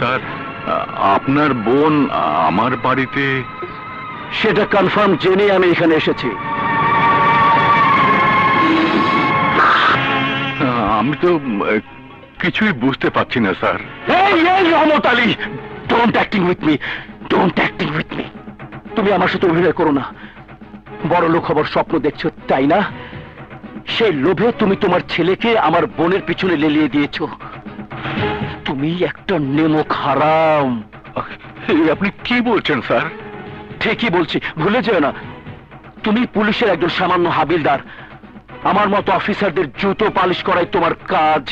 Sir, আপনার বোন আমার বাড়িতে? সেটা কনফার্ম জেনে আমি এখানে এসেছি। আমি তো কিছুই বুঝতে পারছি না স্যার। এই Rahmat Ali, don't acting with me, don't acting with me. তুমি আমার সাথে অভিনয় করো না। বড় লোক হবার স্বপ্ন দেখছো তাই না? সেই লোভে তুমি তোমার ছেলেকে আমার বোনের পিছনে লেলিয়ে দিয়েছো। তুমি একটা নেমক হারাম। আপনি কি বলছেন স্যার? ঠিকই বলছি, ভুলে যেও না তুমি পুলিশের একজন সামান্য হাবিলদার। আমার মতো অফিসারদের জুতো পালিশ করাই তোমার কাজ।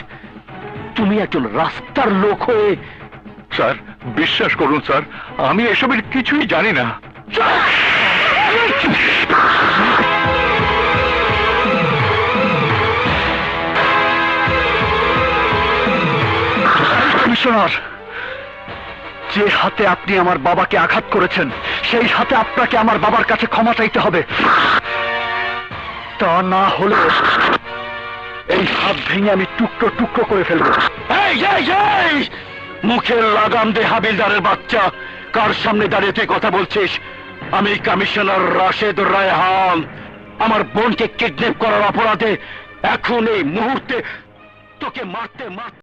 তুমি একজন রাস্তার লোক হয়ে। স্যার বিশ্বাস করুন স্যার, আমি এসবের কিছুই জানি না। কমিশনার, যে হাতে আপনি আমার বাবাকে আঘাত করেছেন সেই হাতে আপনাকে আমার বাবার কাছে ক্ষমা চাইতে হবে। তা না হলে এই হাত ভেঙে আমি টুকরো টুকরো করে ফেলবো। মুখের লাগাম দে হাবিলদারের বাচ্চা। কার সামনে দাঁড়িয়ে তুই কথা বলছিস? আমি কমিশনার রাশেদ রায়হান। আমার বোনকে কিডন্যাপ করার অপরাধে এখন এই মুহূর্তে তোকে মারতে